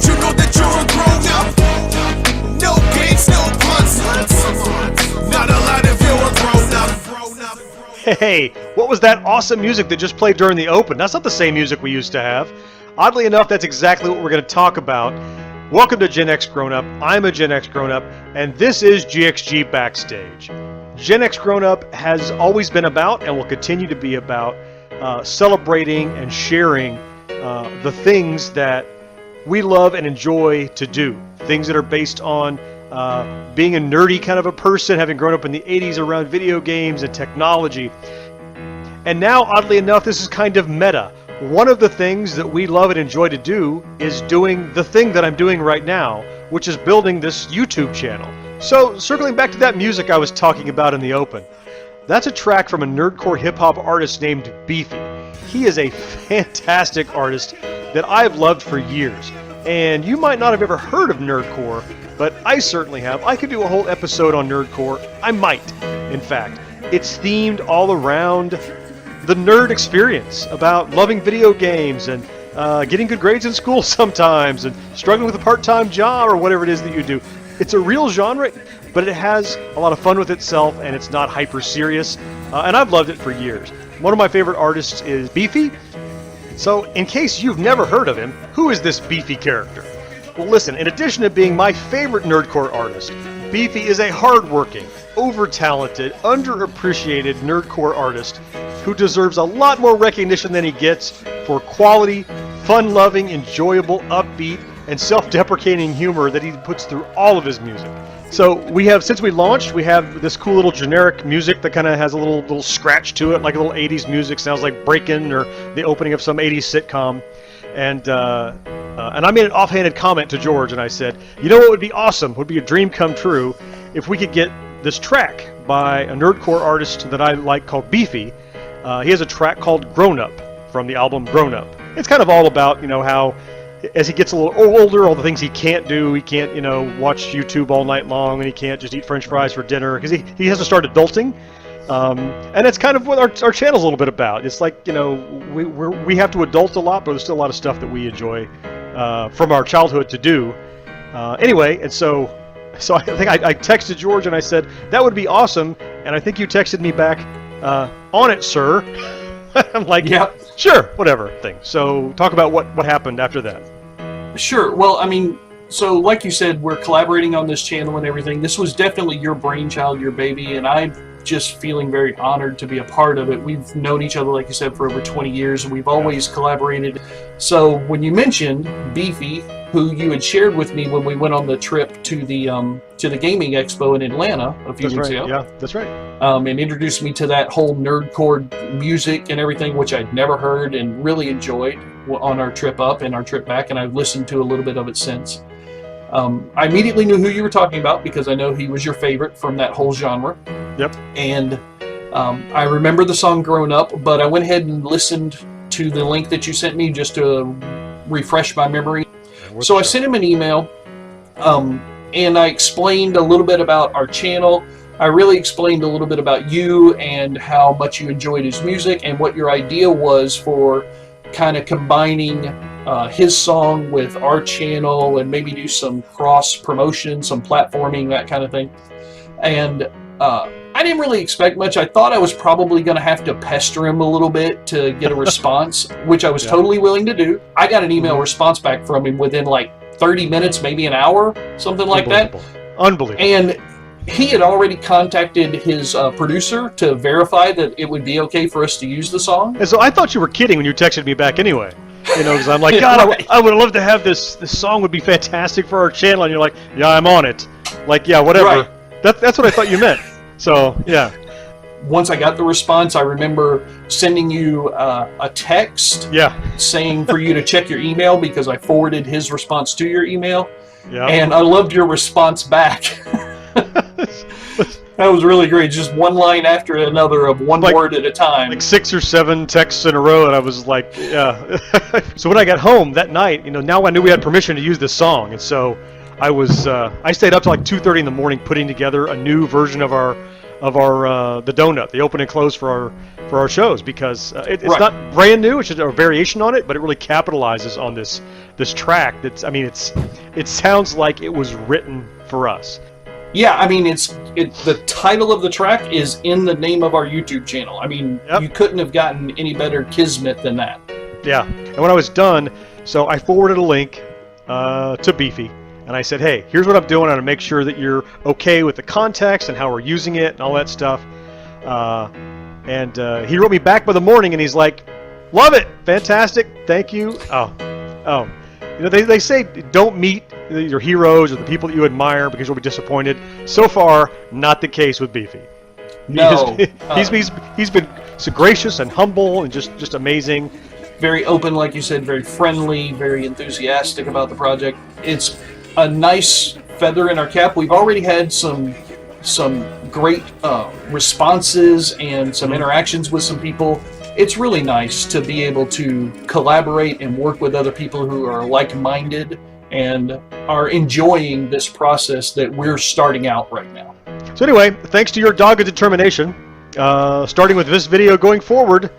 Don't you know that you're a grown-up? No games, no blunts. Not allowed if you're a grown-up. Hey, what was that awesome music that just played during the open? That's not the same music we used to have. Oddly enough, that's exactly what we're going to talk about. Welcome to Gen X Grown Up. I'm a Gen X Grown Up, and this is GXG Backstage. Gen X Grown Up has always been about, and will continue to be about, celebrating and sharing the things that we love and enjoy to do. Things that are based on being a nerdy kind of a person, having grown up in the 80s around video games and technology. And now, oddly enough, this is kind of meta. One of the things that we love and enjoy to do is doing the thing that I'm doing right now, which is building this YouTube channel. So, circling back to that music I was talking about in the open, that's a track from a nerdcore hip-hop artist named Beefy. He is a fantastic artist that I've loved for years. And you might not have ever heard of nerdcore, but I certainly have. I could do a whole episode on nerdcore. I might, in fact. It's themed all around the nerd experience, about loving video games and getting good grades in school sometimes and struggling with a part-time job or whatever it is that you do. It's a real genre, but it has a lot of fun with itself and it's not hyper serious. And I've loved it for years. One of my favorite artists is Beefy. So in case you've never heard of him, who is this Beefy character? Well, listen, in addition to being my favorite nerdcore artist, Beefy is a hardworking, over-talented, underappreciated nerdcore artist who deserves a lot more recognition than he gets for quality, fun-loving, enjoyable, upbeat, and self-deprecating humor that he puts through all of his music. So we have, since we launched, we have this cool little generic music that kind of has a little scratch to it, like a little 80s music, sounds like Breakin' or the opening of some 80s sitcom. And I made an offhanded comment to George, and I said, you know what would be awesome, would be a dream come true, if we could get this track by a nerdcore artist that I like called Beefy. He has a track called Grown Up from the album Grown Up. It's kind of all about, you know, how as he gets a little older, all the things he can't do. He can't, you know, watch YouTube all night long, and he can't just eat French fries for dinner because he has to start adulting. And that's kind of what our channel's a little bit about. It's like, you know, we have to adult a lot, but there's still a lot of stuff that we enjoy from our childhood to do. Anyway, and so I think I texted George and I said, that would be awesome. And I think you texted me back, on it, sir. I'm like, yeah, sure, whatever thing. So talk about what happened after that. Sure. Well, I mean, so like you said, we're collaborating on this channel and everything. This was definitely your brainchild, your baby, and I'm just feeling very honored to be a part of it. We've known each other, like you said, for over 20 years, and we've always collaborated. So when you mentioned Beefy, who you had shared with me when we went on the trip to the gaming expo in Atlanta a few weeks ago. Yeah, that's right. And introduced me to that whole nerdcore music and everything, which I'd never heard and really enjoyed on our trip up and our trip back, and I've listened to a little bit of it since. I immediately knew who you were talking about because I know he was your favorite from that whole genre. Yep. And I remember the song Grown Up, but I went ahead and listened to the link that you sent me just to refresh my memory. So I sent him an email, and I explained a little bit about our channel. I really explained a little bit about you and how much you enjoyed his music and what your idea was for kind of combining his song with our channel and maybe do some cross promotion, some platforming, that kind of thing. And I didn't really expect much. I thought I was probably going to have to pester him a little bit to get a response, which I was totally willing to do. I got an email response back from him within like 30 minutes, maybe an hour, something like that. Unbelievable. And he had already contacted his producer to verify that it would be okay for us to use the song. And so I thought you were kidding when you texted me back anyway. You know, because I'm like, God, right. I would love to have this. This song would be fantastic for our channel. And you're like, yeah, I'm on it. Like, yeah, whatever. Right. That's what I thought you meant. So, yeah. Once I got the response, I remember sending you a text saying for you to check your email because I forwarded his response to your email. Yeah. And I loved your response back. That was really great. Just one line after another of one word at a time. Like 6 or 7 texts in a row, and I was like, yeah. So when I got home that night, you know, now I knew we had permission to use this song, and so I stayed up till like 2:30 in the morning putting together a new version of the donut, the open and close for our shows, because it's not brand new, it's just a variation on it, but it really capitalizes on this this track. That's, I mean, it sounds like it was written for us. Yeah, I mean, the title of the track is in the name of our YouTube channel. I mean, You couldn't have gotten any better kismet than that. Yeah, and when I was done, so I forwarded a link to Beefy, and I said, hey, here's what I'm doing. I'm going to make sure that you're okay with the context and how we're using it and all that stuff. And he wrote me back by the morning, and he's like, love it, fantastic, thank you. Oh. You know, they say don't meet your heroes or the people that you admire because you'll be disappointed. So far, not the case with Beefy. No. He's been so gracious and humble and just amazing. Very open, like you said, very friendly, very enthusiastic about the project. It's a nice feather in our cap. We've already had some great responses and some interactions with some people. It's really nice to be able to collaborate and work with other people who are like-minded and are enjoying this process that we're starting out right now. So anyway, thanks to your dogged determination, starting with this video going forward,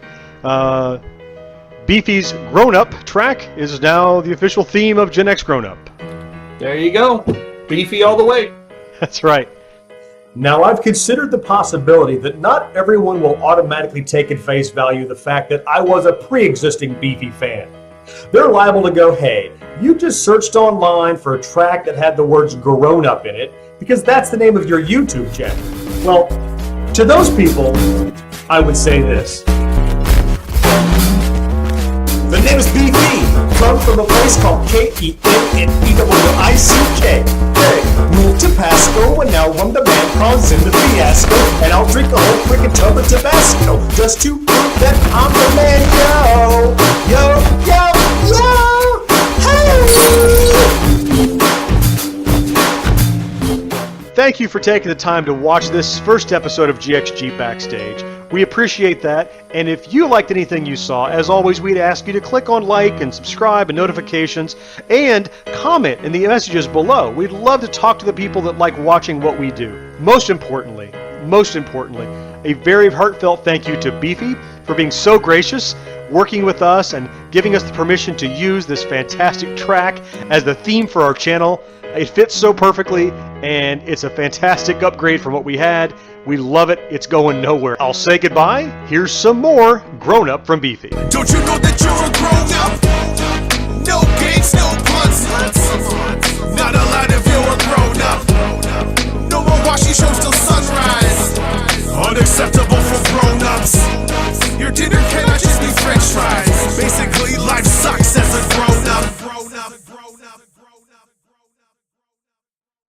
Beefy's Grown Up track is now the official theme of GenXGrownUp. There you go. Beefy all the way. That's right. Now, I've considered the possibility that not everyone will automatically take at face value the fact that I was a pre-existing Beefy fan. They're liable to go, hey, you just searched online for a track that had the words grown up in it because that's the name of your YouTube channel. Well, to those people, I would say this. The name is Beefy, come from a place called K-E-N-N-E-W-I-C-K. Hey, moved to Pasco, and now I'm the man causing the fiasco. And I'll drink a whole freaking tub of Tabasco just to prove that I'm the man, yo, hey! Thank you for taking the time to watch this first episode of GXG Backstage. We appreciate that, and if you liked anything you saw, as always, we'd ask you to click on like and subscribe and notifications, and comment in the messages below. We'd love to talk to the people that like watching what we do. Most importantly, a very heartfelt thank you to Beefy for being so gracious, working with us, and giving us the permission to use this fantastic track as the theme for our channel. It fits so perfectly, and it's a fantastic upgrade from what we had. We love it. It's going nowhere. I'll say goodbye. Here's some more Grown Up from Beefy. Don't you know that you're a grown up? No games, no